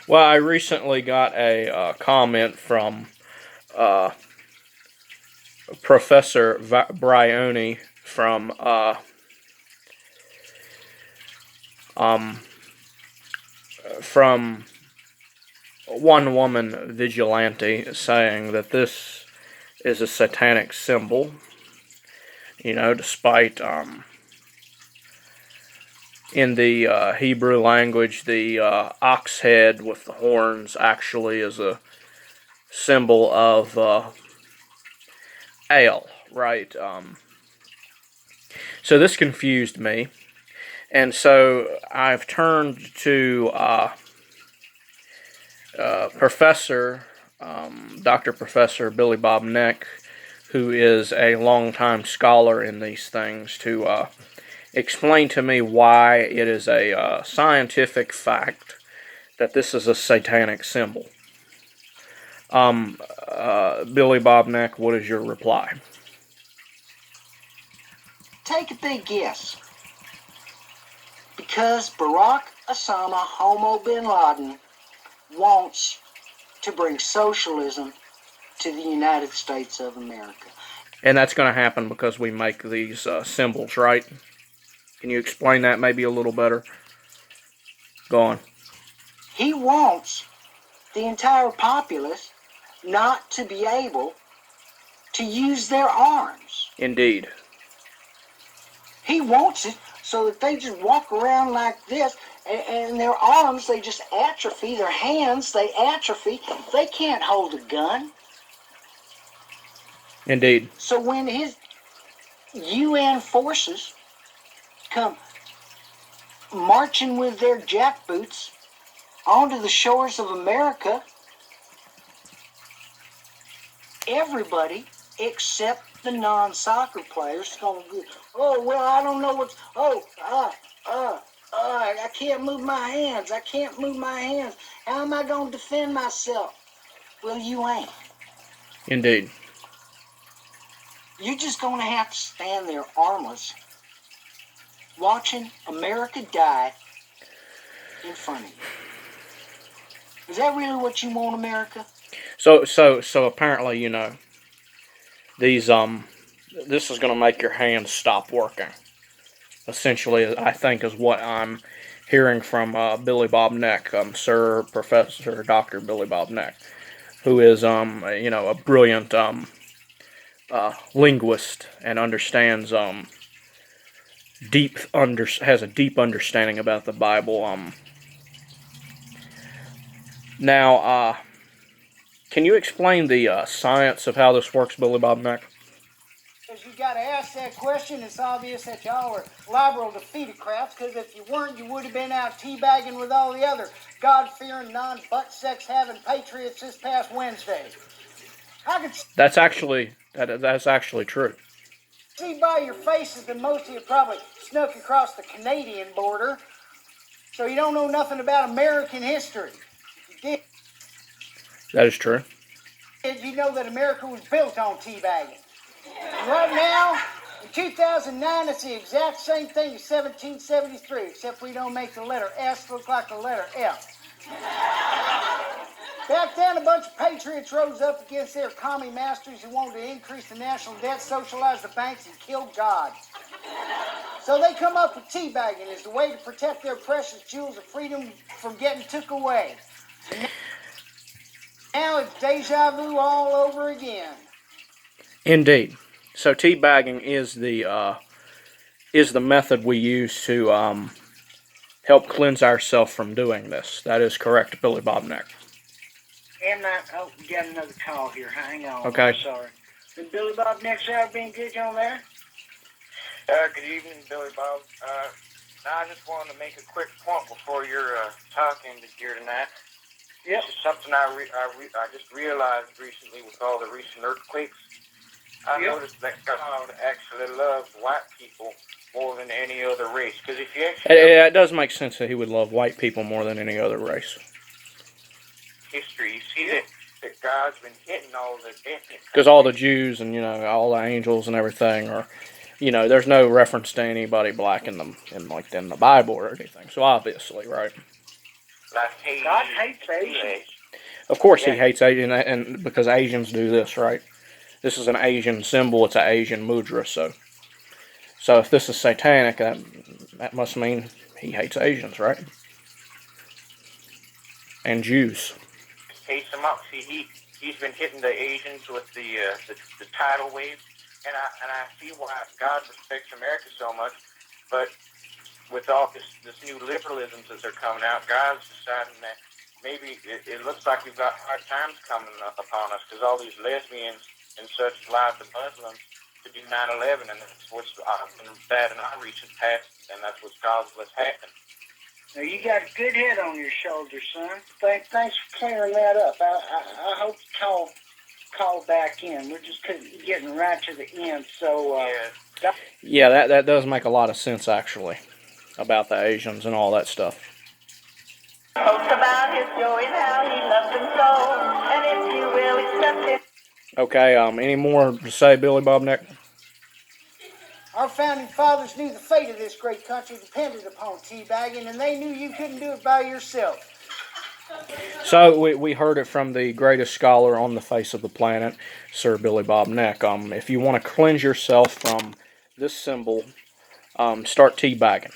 Well, I recently got a comment from uh, Professor Briony um, from one woman vigilante saying that this is a satanic symbol. Despite in the Hebrew language, the ox head with the horns actually is a symbol of ale, right? So this confused me, and so I've turned to Dr. Professor Billy Bob Neck, who is a longtime scholar in these things, to explain to me why it is a scientific fact that this is a satanic symbol. Billy Bob Neck, what is your reply? Take a big guess. Because Barack Osama Homo bin Laden wants to bring socialism to the United States of America. And that's going to happen because we make these symbols, right? Can you explain that maybe a little better? Go on. He wants the entire populace not to be able to use their arms. Indeed. He wants it so that they just walk around like this, and their arms, they just atrophy. Their hands, they atrophy. They can't hold a gun. Indeed. So when his UN forces come marching with their jackboots onto the shores of America, everybody except the non-soccer players is going to go, oh, well, I don't know what's, I can't move my hands. I can't move my hands. How am I going to defend myself? Well, you ain't. Indeed. You're just going to have to stand there armless, watching America die in front of you. Is that really what you want, America? So apparently, these this is going to make your hands stop working. Essentially, I think is what I'm hearing from Billy Bob Neck, Sir Professor Dr. Billy Bob Neck, who is a brilliant linguist and understands has a deep understanding about the Bible. Now, can you explain the science of how this works, Billy Bob Neck? Because you got to ask that question. It's obvious that y'all are liberal defeatocrats, because if you weren't, you would have been out teabagging with all the other God-fearing, non-butt-sex-having patriots this past Wednesday. That's actually true. See by your faces that most of you probably snuck across the Canadian border, so you don't know nothing about American history. If you did, that is true. You know that America was built on teabagging. And right now, in 2009, it's the exact same thing as 1773, except we don't make the letter S look like the letter F. Back then, a bunch of patriots rose up against their commie masters who wanted to increase the national debt, socialize the banks, and kill God. So they come up with teabagging as the way to protect their precious jewels of freedom from getting took away. And now it's deja vu all over again. Indeed. So teabagging is the method we use to help cleanse ourselves from doing this. That is correct, Billy Bob Neck. We got another call here. Hang on. Okay. I'm sorry. Did Billy Bob next hour being good on there? Good evening, Billy Bob. Now I just wanted to make a quick point before your talking here tonight. Yep. This is something I just realized recently with all the recent earthquakes. I noticed that God actually loves white people more than any other race. Because if you actually it does make sense that he would love white people more than any other race. History, you see that God's been hitting all the ethnic. Because all the Jews and all the angels and everything are, there's no reference to anybody black in the Bible or anything. So obviously, right? like God hates Asians. Of course, he hates Asian, and because Asians do this, right? This is an Asian symbol. It's an Asian mudra. So if this is satanic, that must mean he hates Asians, right? And Jews. Hates them up. See, he's been hitting the Asians with the tidal wave, and I see why God respects America so much. But with all this new liberalisms that are coming out, God's deciding that maybe it looks like we've got hard times coming upon us because all these lesbians and such lied to Muslims to do 9/11, and that's what's been bad in our recent past, and that's what's caused what's happened. Now, you got a good head on your shoulders, son. Thanks for clearing that up. I hope you call back in. We're just getting right to the end. So, Yeah, that does make a lot of sense, actually, about the Asians and all that stuff. Talks about his joy and how he loves them so, and if you will accept it. Okay, any more to say, Billy Bob Nick? Our founding fathers knew the fate of this great country depended upon teabagging, and they knew you couldn't do it by yourself. So we heard it from the greatest scholar on the face of the planet, Sir Billy Bob Nick. If you want to cleanse yourself from this symbol, start teabagging.